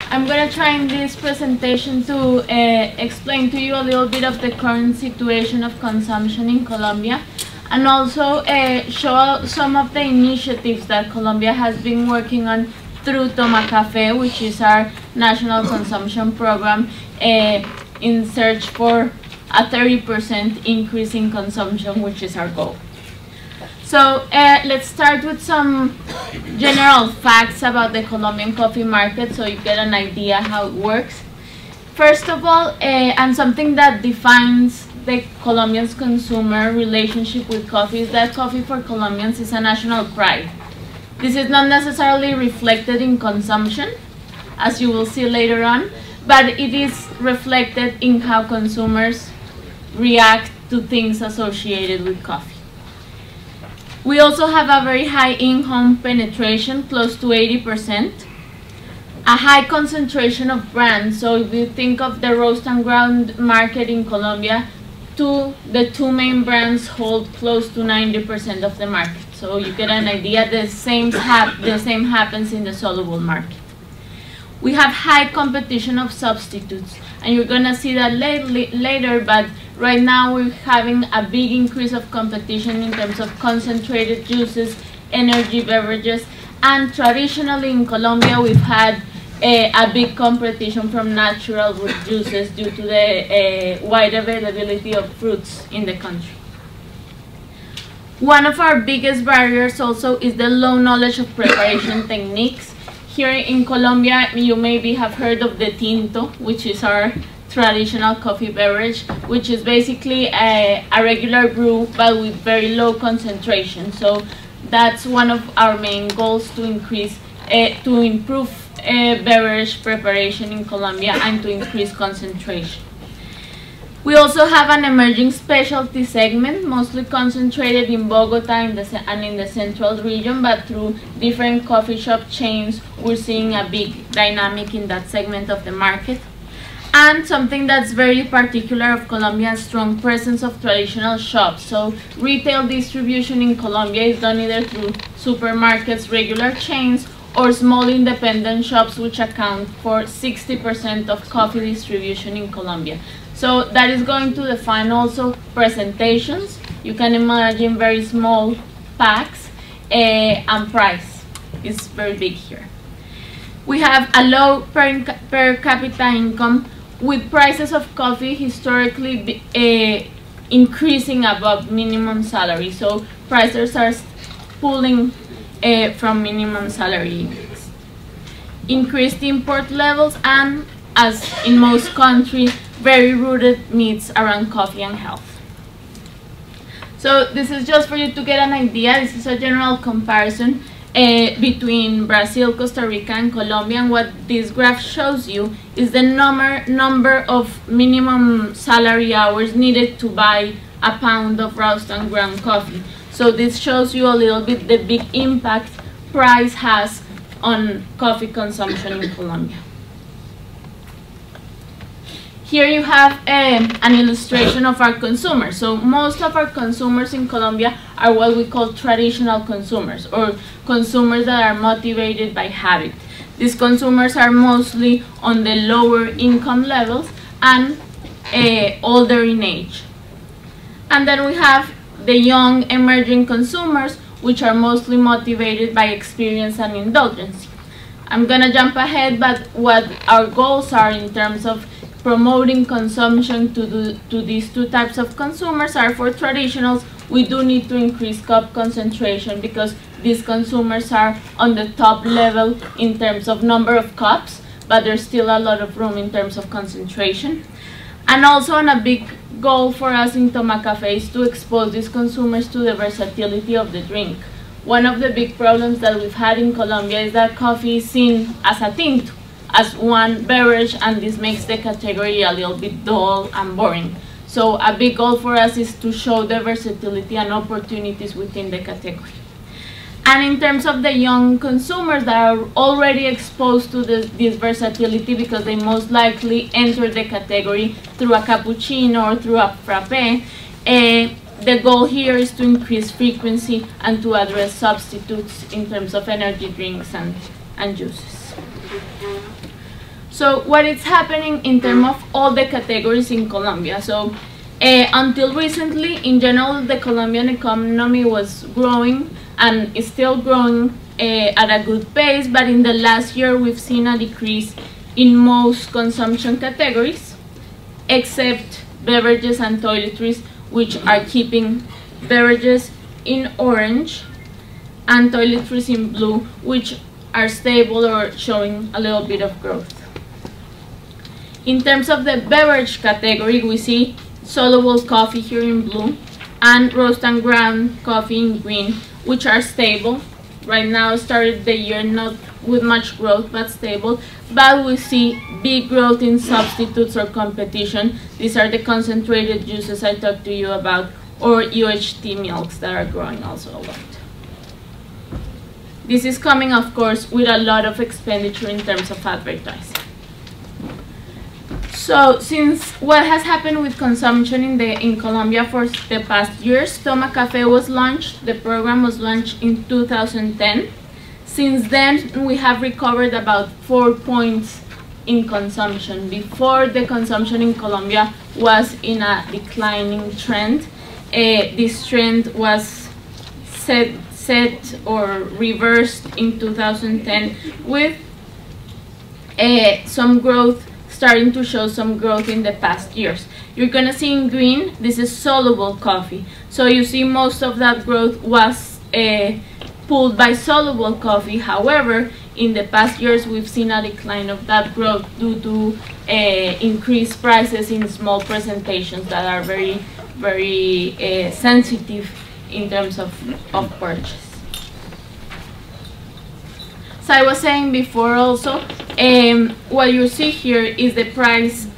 I'm going to try in this presentation to explain to you a little bit of the current situation of consumption in Colombia, and also show some of the initiatives that Colombia has been working on through Tomacafe, which is our national consumption program, in search for a 30% increase in consumption, which is our goal. So let's start with some general facts about the Colombian coffee market so you get an idea how it works. First of all, and something that defines the Colombian consumer relationship with coffee is that coffee for Colombians is a national pride. This is not necessarily reflected in consumption, as you will see later on, but it is reflected in how consumers react to things associated with coffee. We also have a very high in-home penetration, close to 80%, a high concentration of brands. So if you think of the roast and ground market in Colombia, the two main brands hold close to 90% of the market. So you get an idea. The same happens in the soluble market. We have high competition of substitutes, and you're going to see that later, but right now we're having a big increase of competition in terms of concentrated juices, energy beverages, and traditionally in Colombia we've had a big competition from natural root juices due to the wide availability of fruits in the country. One of our biggest barriers also is the low knowledge of preparation techniques. Here in Colombia, you maybe have heard of the tinto, which is our traditional coffee beverage, which is basically a regular brew but with very low concentration. So that's one of our main goals, to improve beverage preparation in Colombia and to increase concentration. We also have an emerging specialty segment, mostly concentrated in Bogota and in the central region, but through different coffee shop chains, we're seeing a big dynamic in that segment of the market. And something that's very particular of Colombia's strong presence of traditional shops. So retail distribution in Colombia is done either through supermarkets, regular chains, or small independent shops, which account for 60% of coffee distribution in Colombia. So that is going to define also presentations. You can imagine very small packs, and price is very big here. We have a low per capita income, with prices of coffee historically increasing above minimum salary. So prices are pulling from minimum salary increase. Increased import levels, and as in most countries, very rooted myths around coffee and health. So this is just for you to get an idea. This is a general comparison between Brazil, Costa Rica, and Colombia, and what this graph shows you is the number of minimum salary hours needed to buy a pound of roast and ground coffee. So this shows you a little bit the big impact price has on coffee consumption in Colombia. Here you have an illustration of our consumers. So most of our consumers in Colombia are what we call traditional consumers, or consumers that are motivated by habit. These consumers are mostly on the lower income levels and older in age. And then we have the young emerging consumers, which are mostly motivated by experience and indulgence. I'm gonna jump ahead, but what our goals are in terms of promoting consumption to these two types of consumers are, for traditionals, we do need to increase cup concentration because these consumers are on the top level in terms of number of cups, but there's still a lot of room in terms of concentration. And also, on a big goal for us in Tomacafe is to expose these consumers to the versatility of the drink. One of the big problems that we've had in Colombia is that coffee is seen as a tinto, as one beverage, and this makes the category a little bit dull and boring. So a big goal for us is to show the versatility and opportunities within the category. And in terms of the young consumers that are already exposed to this versatility because they most likely enter the category through a cappuccino or through a frappe, the goal here is to increase frequency and to address substitutes in terms of energy drinks and juices. So what is happening in terms of all the categories in Colombia? So until recently, in general, the Colombian economy was growing and is still growing at a good pace, but in the last year we've seen a decrease in most consumption categories, except beverages and toiletries, which are keeping beverages in orange and toiletries in blue, which are stable or showing a little bit of growth. In terms of the beverage category, we see soluble coffee here in blue and roast and ground coffee in green, which are stable. Right now, started the year not with much growth, but stable. But we see big growth in substitutes or competition. These are the concentrated juices I talked to you about, or UHT milks that are growing also a lot. This is coming, of course, with a lot of expenditure in terms of advertising. So, since what has happened with consumption in Colombia for the past years, Tomacafe was launched. The program was launched in 2010. Since then, we have recovered about 4 points in consumption. Before, the consumption in Colombia was in a declining trend. This trend was set or reversed in 2010 with some growth, starting to show some growth in the past years. You're gonna see in green, this is soluble coffee. So you see most of that growth was pulled by soluble coffee. However, in the past years, we've seen a decline of that growth due to increased prices in small presentations that are very, very sensitive in terms of purchase. So I was saying before also, what you see here is the price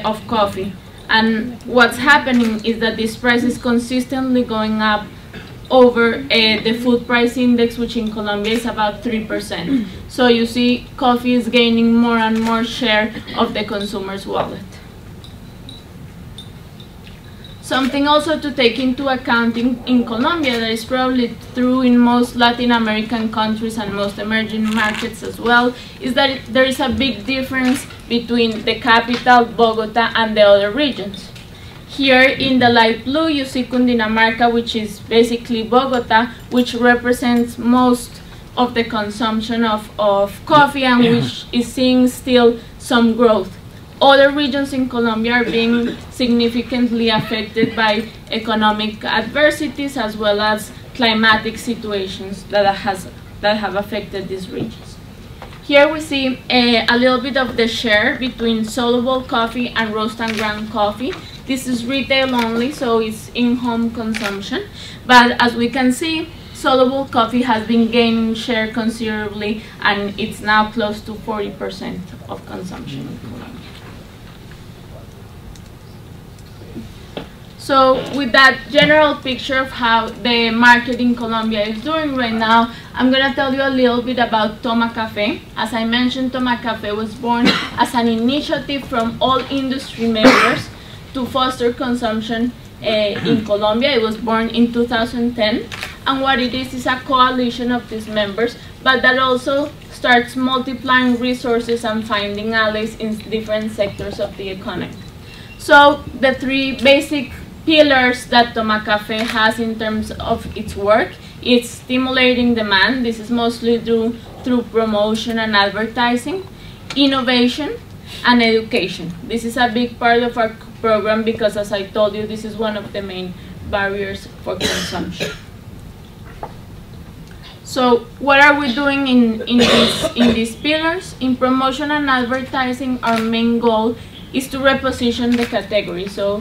of coffee. And what's happening is that this price is consistently going up over the food price index, which in Colombia is about 3%. So you see coffee is gaining more and more share of the consumer's wallet. Something also to take into account in Colombia that is probably true in most Latin American countries and most emerging markets as well, is that there is a big difference between the capital, Bogota, and the other regions. Here in the light blue, you see Cundinamarca, which is basically Bogota, which represents most of the consumption of coffee and which is seeing still some growth. Other regions in Colombia are being significantly affected by economic adversities as well as climatic situations that have affected these regions. Here we see a little bit of the share between soluble coffee and roast and ground coffee. This is retail only, so it's in-home consumption. But as we can see, soluble coffee has been gaining share considerably, and it's now close to 40% of consumption in Colombia. So with that general picture of how the market in Colombia is doing right now, I'm going to tell you a little bit about Tomacafe. As I mentioned, Tomacafe was born as an initiative from all industry members to foster consumption in Colombia. It was born in 2010, and what it is a coalition of these members, but that also starts multiplying resources and finding allies in different sectors of the economy. So the three basic pillars that Tomacafe has in terms of its work, it's stimulating demand. This is mostly through promotion and advertising, innovation, and education. This is a big part of our program because, as I told you, this is one of the main barriers for consumption. So what are we doing in these pillars? In promotion and advertising, our main goal is to reposition the category. So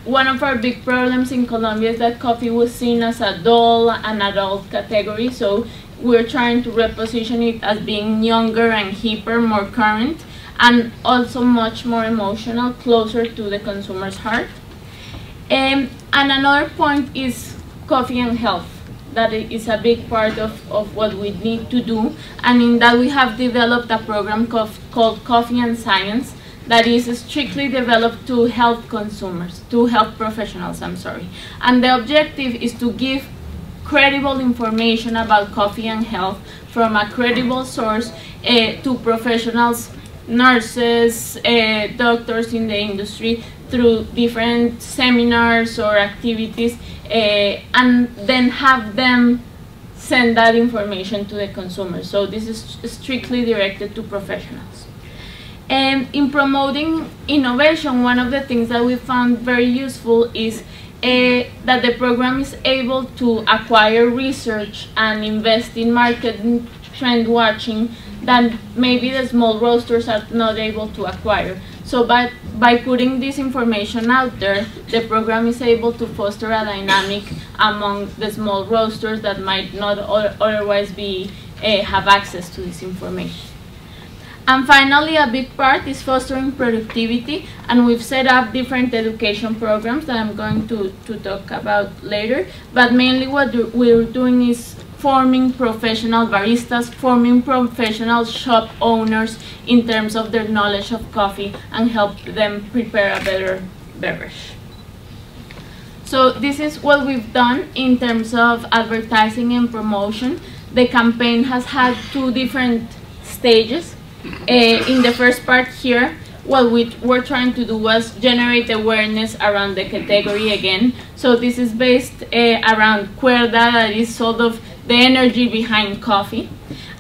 one of our big problems in Colombia is that coffee was seen as a dull and adult category. So we're trying to reposition it as being younger and hipper, more current, and also much more emotional, closer to the consumer's heart. And another point is coffee and health. That is a big part of what we need to do. And in that we have developed a program called Coffee and Science that is strictly developed to health consumers, to health professionals, I'm sorry. And the objective is to give credible information about coffee and health from a credible source to professionals nurses, doctors in the industry through different seminars or activities, and then have them send that information to the consumer. So this is strictly directed to professionals. And in promoting innovation, one of the things that we found very useful is that the program is able to acquire research and invest in market trend watching that maybe the small roasters are not able to acquire. So by putting this information out there, the program is able to foster a dynamic among the small roasters that might not otherwise have access to this information. And finally, a big part is fostering productivity, and we've set up different education programs that I'm going to talk about later. But mainly what we're doing is forming professional baristas, forming professional shop owners in terms of their knowledge of coffee, and help them prepare a better beverage. So this is what we've done in terms of advertising and promotion. The campaign has had two different stages. In the first part here, what we were trying to do was generate awareness around the category again. So this is based around cuerda, that is sort of the energy behind coffee.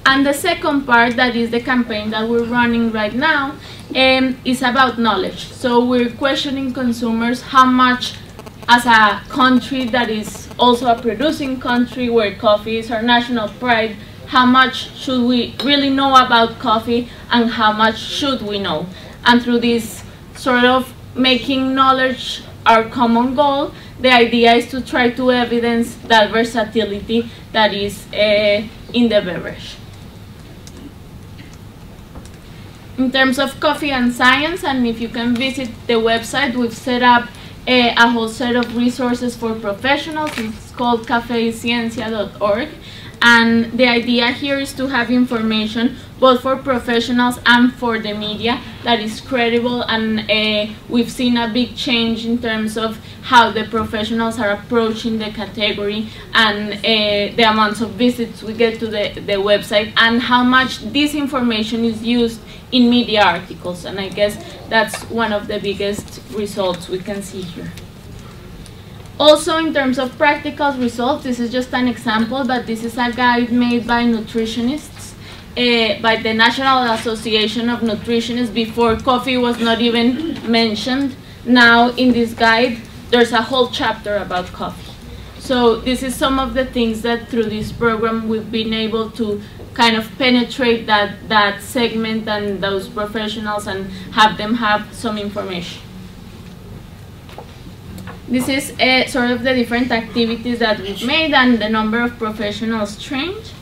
And the second part, that is the campaign that we're running right now, is about knowledge. So we're questioning consumers how much, as a country that is also a producing country where coffee is our national pride, how much should we really know about coffee and how much should we know? And through this sort of making knowledge our common goal, the idea is to try to evidence that versatility that is in the beverage. In terms of coffee and science, and if you can visit the website, we've set up a whole set of resources for professionals. It's called cafeyciencia.org. And the idea here is to have information both for professionals and for the media that is credible, and we've seen a big change in terms of how the professionals are approaching the category, and the amounts of visits we get to the website, and how much this information is used in media articles. And I guess that's one of the biggest results we can see here. Also, in terms of practical results, this is just an example, but this is a guide made by nutritionists, by the National Association of Nutritionists, before coffee was not even mentioned. Now, in this guide, there's a whole chapter about coffee. So this is some of the things that through this program we've been able to kind of penetrate that segment and those professionals and have them have some information. This is sort of the different activities that we've made and the number of professionals trained.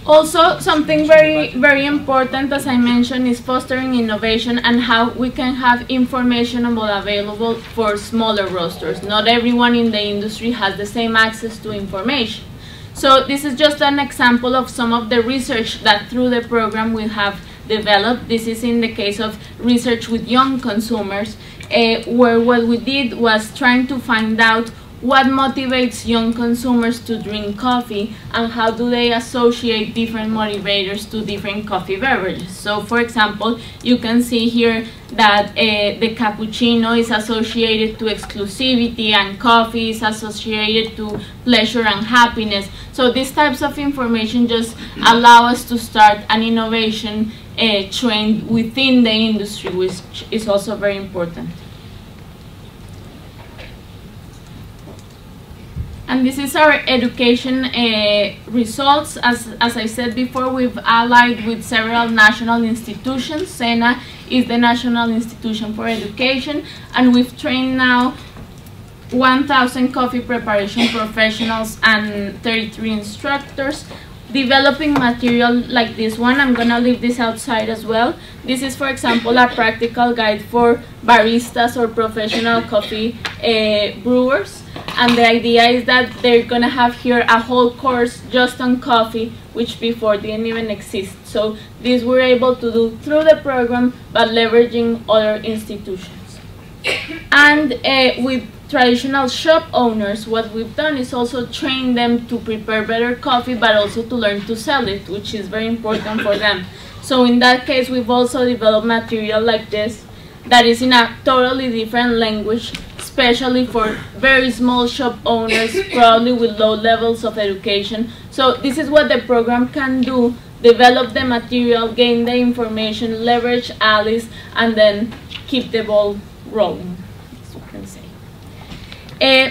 Also, something very important, as I mentioned, is fostering innovation and how we can have information available for smaller roasters. Not everyone in the industry has the same access to information. So this is just an example of some of the research that through the program we have developed. This is in the case of research with young consumers, where what we did was trying to find out what motivates young consumers to drink coffee and how do they associate different motivators to different coffee beverages. So for example, you can see here that the cappuccino is associated to exclusivity and coffee is associated to pleasure and happiness. So these types of information just allow us to start an innovation trend within the industry, which is also very important. And this is our education results. As I said before, we've allied with several national institutions. SENA is the National Institution for Education, and we've trained now 1,000 coffee preparation professionals and 33 instructors, developing material like this one. I'm gonna leave this outside as well. This is, for example, a practical guide for baristas or professional coffee brewers. And the idea is that they're gonna have here a whole course just on coffee, which before didn't even exist. So this we're able to do through the program, but leveraging other institutions. And we've traditional shop owners, what we've done is also train them to prepare better coffee, but also to learn to sell it, which is very important for them. So in that case, we've also developed material like this that is in a totally different language, especially for very small shop owners, probably with low levels of education. So this is what the program can do: develop the material, gain the information, leverage Alice, and then keep the ball rolling, as you can say.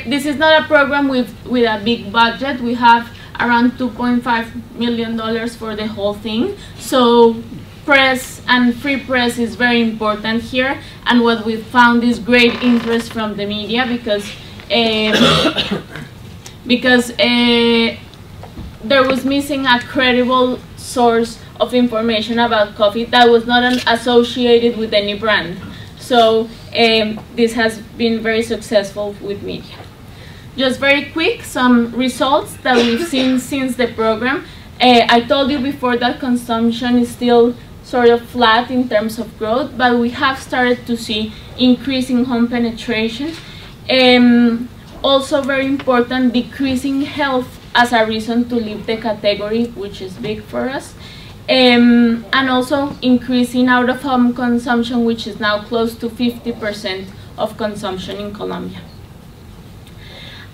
This is not a program with a big budget. We have around $2.5 million for the whole thing. So press and free press is very important here, and what we found is great interest from the media because there was missing a credible source of information about coffee that was not associated with any brand. So this has been very successful with media. Just very quick, some results that we've seen since the program. I told you before that consumption is still sort of flat in terms of growth, but we have started to see increasing home penetration. Also very important, decreasing health as a reason to leave the category, which is big for us. And also increasing out-of-home consumption, which is now close to 50% of consumption in Colombia.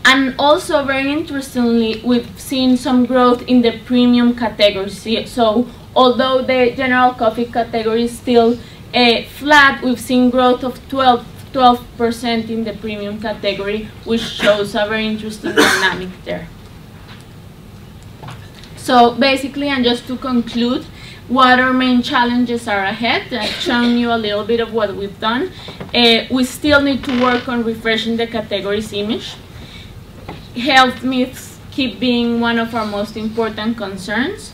And also, very interestingly, we've seen some growth in the premium category. So although the general coffee category is still flat, we've seen growth of 12% in the premium category, which shows a very interesting dynamic there. So basically, and just to conclude, what our main challenges are ahead. I've shown you a little bit of what we've done. We still need to work on refreshing the category's image. Health myths keep being one of our most important concerns.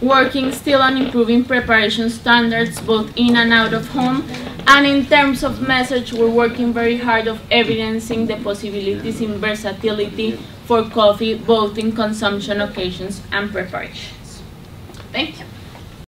Working still on improving preparation standards both in and out of home. And in terms of message, we're working very hard of evidencing the possibilities in versatility for coffee, both in consumption occasions and preparations. Thank you.